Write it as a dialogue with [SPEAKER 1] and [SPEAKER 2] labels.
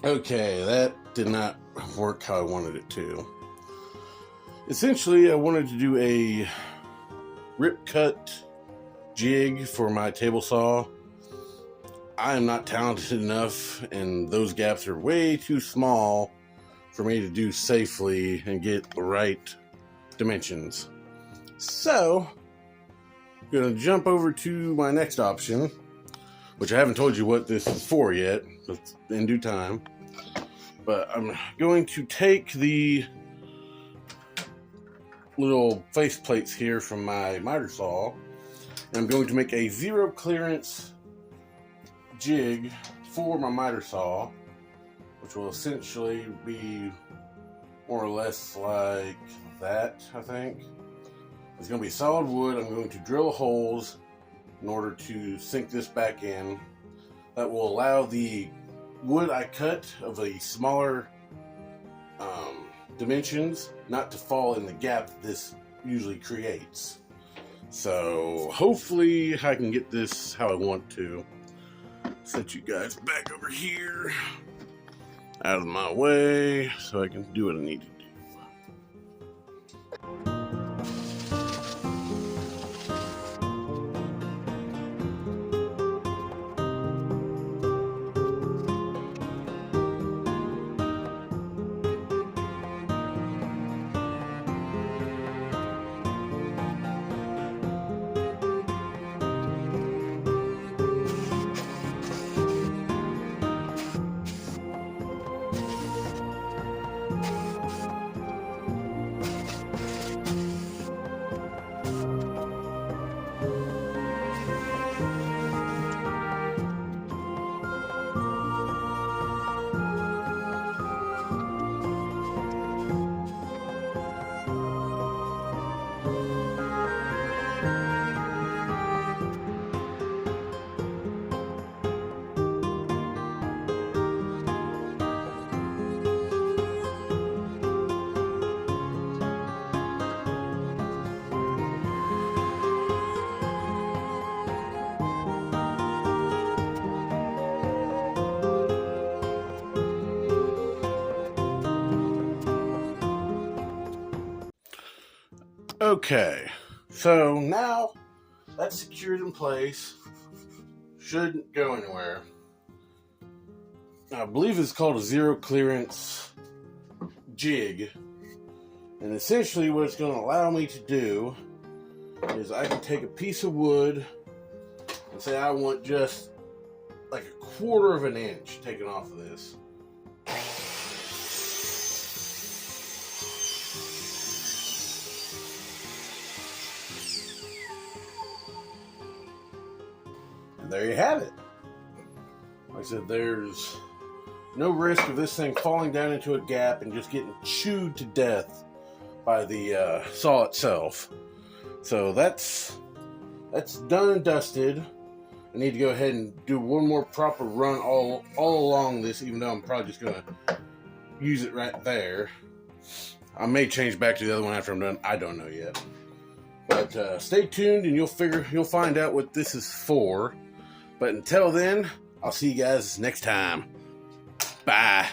[SPEAKER 1] Okay, that did not work how I wanted it to. Essentially, I wanted to do a rip cut jig for my table saw. I am not talented enough, and those gaps are way too small for me to do safely and get the right dimensions. So, I'm going to jump over to my next option, which I haven't told you what this is for yet, but in due time. But I'm going to take the little face plates here from my miter saw, and I'm going to make a zero clearance jig for my miter saw, which will essentially be more or less like that, I think. It's going to be solid wood. I'm going to drill holes in order to sink this back in. That will allow the wood I cut of a smaller dimensions not to fall in the gap that this usually creates. So hopefully I can get this how I want to. Set you guys back over here out of my way so I can do what I need to do. Okay, so now that's secured in place. Shouldn't go anywhere. I believe it's called a zero clearance jig. And essentially what it's going to allow me to do is I can take a piece of wood and say I want just like a quarter of an inch taken off of this. There you have it. Like I said, there's no risk of this thing falling down into a gap and just getting chewed to death by the saw itself. So that's done and dusted. I need to go ahead and do one more proper run all along this, even though I'm probably just going to use it right there. I may change back to the other one after I'm done. I don't know yet. But stay tuned and you'll find out what this is for. But until then, I'll see you guys next time. Bye.